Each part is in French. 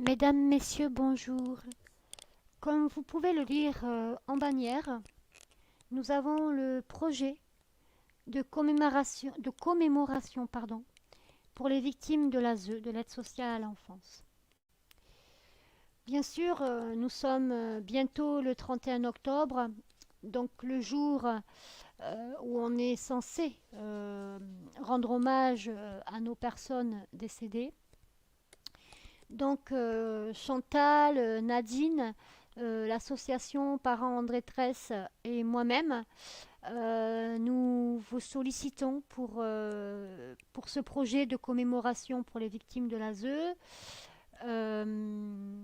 Mesdames, Messieurs, bonjour. Comme vous pouvez le lire en bannière, nous avons le projet de commémoration, pour les victimes de l'ASE, de l'aide sociale à l'enfance. Bien sûr, nous sommes bientôt le 31 octobre, donc le jour où on est censé rendre hommage à nos personnes décédées. Donc Chantal, Nadine, l'association Parents en détresse et moi-même, nous vous sollicitons pour ce projet de commémoration pour les victimes de l'ASE. Euh,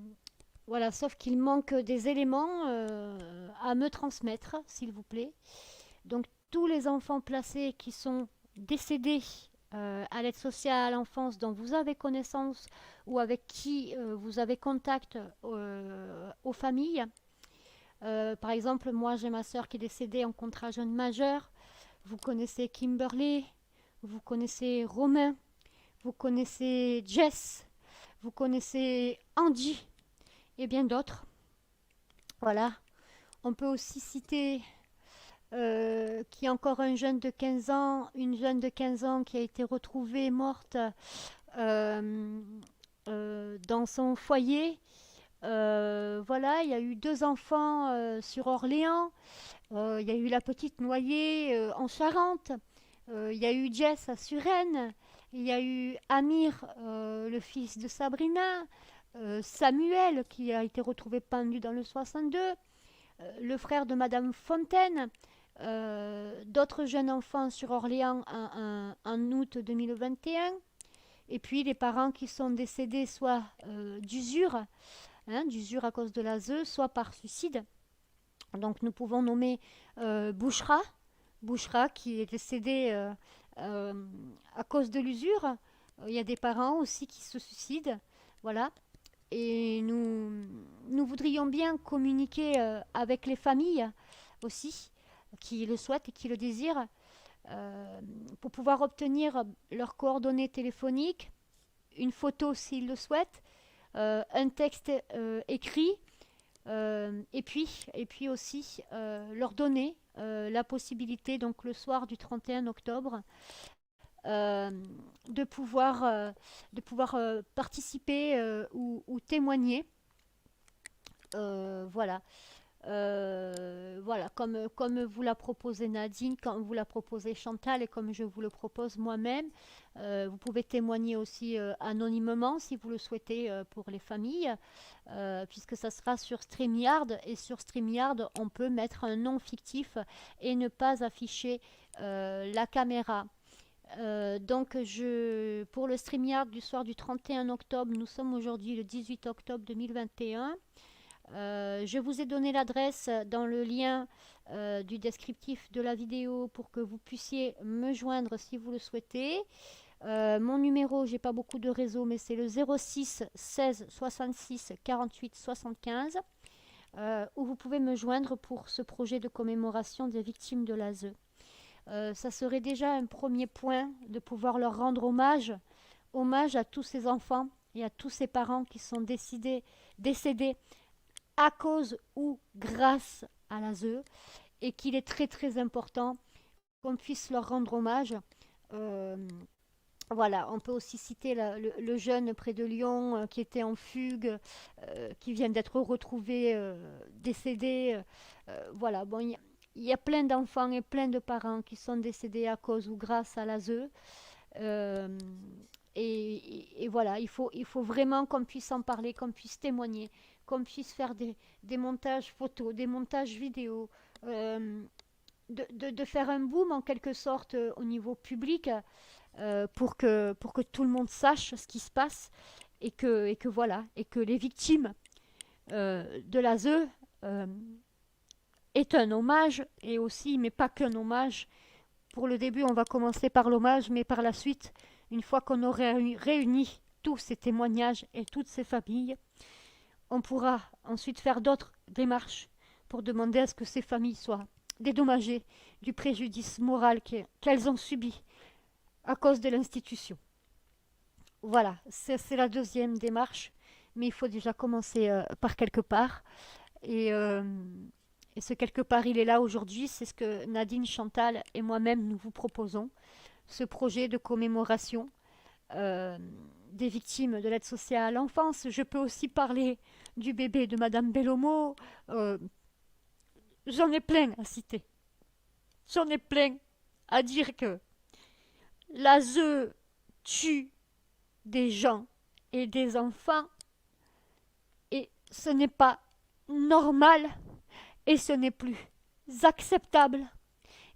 voilà, sauf qu'il manque des éléments à me transmettre, s'il vous plaît. Donc tous les enfants placés qui sont décédés à l'aide sociale à l'enfance dont vous avez connaissance ou avec qui vous avez contact aux familles. Par exemple, moi j'ai ma sœur qui est décédée en contrat jeune majeur. Vous connaissez Kimberly, vous connaissez Romain, vous connaissez Jess, vous connaissez Andy et bien d'autres. Voilà. On peut aussi citer qui est encore un jeune de 15 ans, une jeune de 15 ans qui a été retrouvée morte euh, dans son foyer. Voilà, il y a eu deux enfants sur Orléans. Il y a eu la petite noyée en Charente. Il y a eu Jess à Suresnes. Il y a eu Amir, le fils de Sabrina. Samuel, qui a été retrouvé pendu dans le 62. Le frère de Madame Fontaine. D'autres jeunes enfants sur Orléans en août 2021. Et puis les parents qui sont décédés soit d'usure, d'usure à cause de l'ASE, soit par suicide. Donc nous pouvons nommer Bouchra, Bouchra qui est décédé à cause de l'usure. Il y a des parents aussi qui se suicident. Voilà. Et nous voudrions bien communiquer avec les familles aussi, qui le souhaitent et qui le désirent, pour pouvoir obtenir leurs coordonnées téléphoniques, une photo s'ils le souhaitent, un texte écrit, et puis aussi leur donner la possibilité, donc le soir du 31 octobre, euh, de pouvoir, participer ou témoigner. Voilà. Voilà, comme vous l'a proposé Nadine, comme vous l'a proposé Chantal et comme je vous le propose moi-même. Vous pouvez témoigner aussi anonymement si vous le souhaitez pour les familles, puisque ça sera sur StreamYard. Et sur StreamYard, on peut mettre un nom fictif et ne pas afficher la caméra. Donc, pour le StreamYard du soir du 31 octobre, nous sommes aujourd'hui le 18 octobre 2021. Je vous ai donné l'adresse dans le lien du descriptif de la vidéo pour que vous puissiez me joindre si vous le souhaitez. Mon numéro, j'ai pas beaucoup de réseau, mais c'est le 06 16 66 48 75, où vous pouvez me joindre pour ce projet de commémoration des victimes de l'ASE. Ça serait déjà un premier point de pouvoir leur rendre hommage à tous ces enfants et à tous ces parents qui sont décédés à cause ou grâce à l'ASE, et qu'il est très très important qu'on puisse leur rendre hommage. Euh, voilà, on peut aussi citer le jeune près de Lyon qui était en fugue, qui vient d'être retrouvé décédé. Voilà, bon, il y a plein d'enfants et plein de parents qui sont décédés à cause ou grâce à l'ASE. Euh, et voilà, il faut vraiment qu'on puisse en parler, qu'on puisse témoigner, qu'on puisse faire des montages photos, des montages vidéo, euh, de faire un boom en quelque sorte au niveau public, pour que tout le monde sache ce qui se passe, et que voilà, et que les victimes de l'ASE euh, aient un hommage, et aussi, mais pas qu'un hommage. Pour le début, on va commencer par l'hommage, mais par la suite, une fois qu'on aurait réuni tous ces témoignages et toutes ces familles, on pourra ensuite faire d'autres démarches pour demander à ce que ces familles soient dédommagées du préjudice moral qu'elles ont subi à cause de l'institution. Voilà, c'est la deuxième démarche. mais il faut déjà commencer par quelque part. Et, euh, et ce quelque part, il est là aujourd'hui. C'est ce que Nadine, Chantal et moi-même, nous vous proposons. Ce projet de commémoration euh, des victimes de l'aide sociale à l'enfance. Je peux aussi parler du bébé de Madame Bellomo. Euh, J'en ai plein à citer. J'en ai plein à dire que l'ASE tue des gens et des enfants et ce n'est pas normal et ce n'est plus acceptable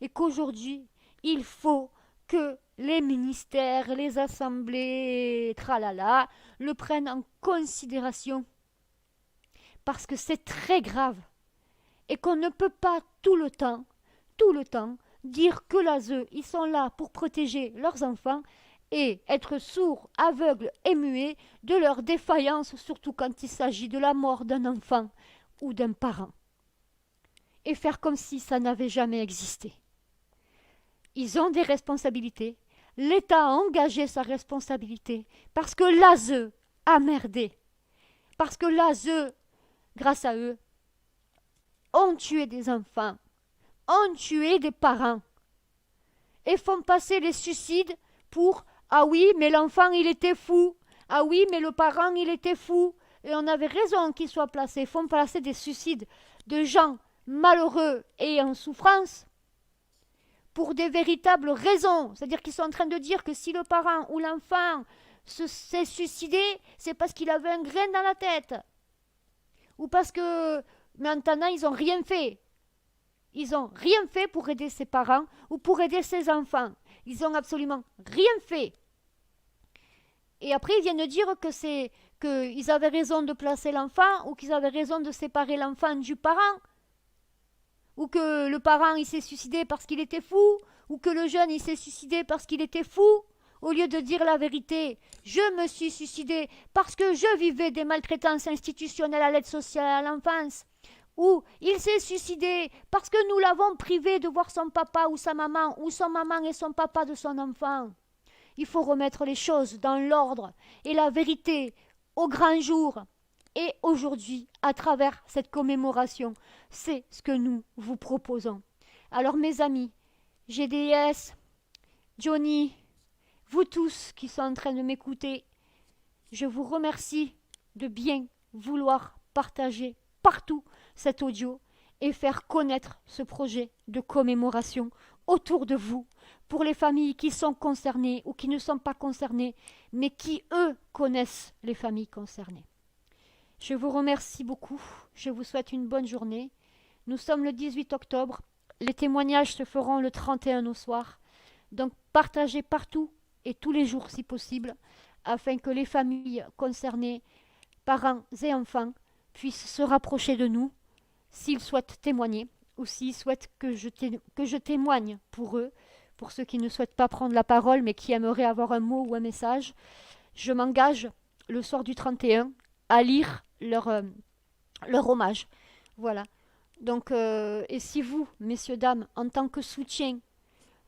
et qu'aujourd'hui il faut que les ministères, les assemblées, tralala, le prennent en considération parce que c'est très grave et qu'on ne peut pas tout le temps, dire que l'ASE, ils sont là pour protéger leurs enfants et être sourds, aveugles et muets de leur défaillance, surtout quand il s'agit de la mort d'un enfant ou d'un parent. Et faire comme si ça n'avait jamais existé. Ils ont des responsabilités. L'État a engagé sa responsabilité parce que l'ASE a merdé. Parce que l'ASE, grâce à eux, ont tué des enfants, ont tué des parents et font passer les suicides pour ah oui, mais l'enfant il était fou, ah oui, mais le parent il était fou, et on avait raison qu'il soit placé. Ils font passer des suicides de gens malheureux et en souffrance pour des véritables raisons. C'est-à-dire qu'ils sont en train de dire que si le parent ou l'enfant s'est suicidé, c'est parce qu'il avait un grain dans la tête. Ou parce que maintenant ils n'ont rien fait. Ils n'ont rien fait pour aider ses parents ou pour aider ses enfants. Ils n'ont absolument rien fait. Et après, ils viennent dire que c'est qu'ils avaient raison de placer l'enfant ou qu'ils avaient raison de séparer l'enfant du parent. Ou que le parent il s'est suicidé parce qu'il était fou. Ou que le jeune il s'est suicidé parce qu'il était fou. Au lieu de dire la vérité, je me suis suicidé parce que je vivais des maltraitances institutionnelles à l'aide sociale à l'enfance. Ou il s'est suicidé parce que nous l'avons privé de voir son papa ou sa maman, ou son maman et son papa de son enfant. Il faut remettre les choses dans l'ordre et la vérité au grand jour. Et aujourd'hui, à travers cette commémoration, c'est ce que nous vous proposons. Alors mes amis, GDS, Johnny, vous tous qui sont en train de m'écouter, je vous remercie de bien vouloir partager partout cet audio et faire connaître ce projet de commémoration autour de vous pour les familles qui sont concernées ou qui ne sont pas concernées, mais qui, eux, connaissent les familles concernées. Je vous remercie beaucoup. Je vous souhaite une bonne journée. Nous sommes le 18 octobre. Les témoignages se feront le 31 au soir. Donc partagez partout et tous les jours si possible, afin que les familles concernées, parents et enfants, puissent se rapprocher de nous s'ils souhaitent témoigner ou s'ils souhaitent que je témoigne pour eux, pour ceux qui ne souhaitent pas prendre la parole mais qui aimeraient avoir un mot ou un message. Je m'engage le soir du 31 à lire leur hommage. Voilà. Donc, et si vous, messieurs, dames, en tant que soutien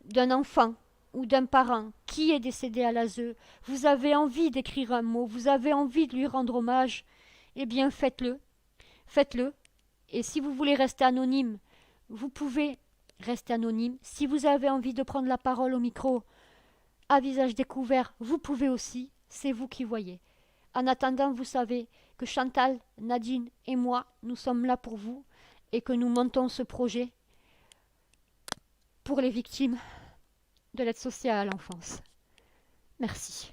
d'un enfant ou d'un parent qui est décédé à l'ASE, vous avez envie d'écrire un mot, vous avez envie de lui rendre hommage, eh bien faites-le. Faites-le. Et si vous voulez rester anonyme, vous pouvez rester anonyme. Si vous avez envie de prendre la parole au micro à visage découvert, vous pouvez aussi. C'est vous qui voyez. En attendant, vous savez que Chantal, Nadine et moi, nous sommes là pour vous et que nous montons ce projet pour les victimes de l'aide sociale à l'enfance. Merci.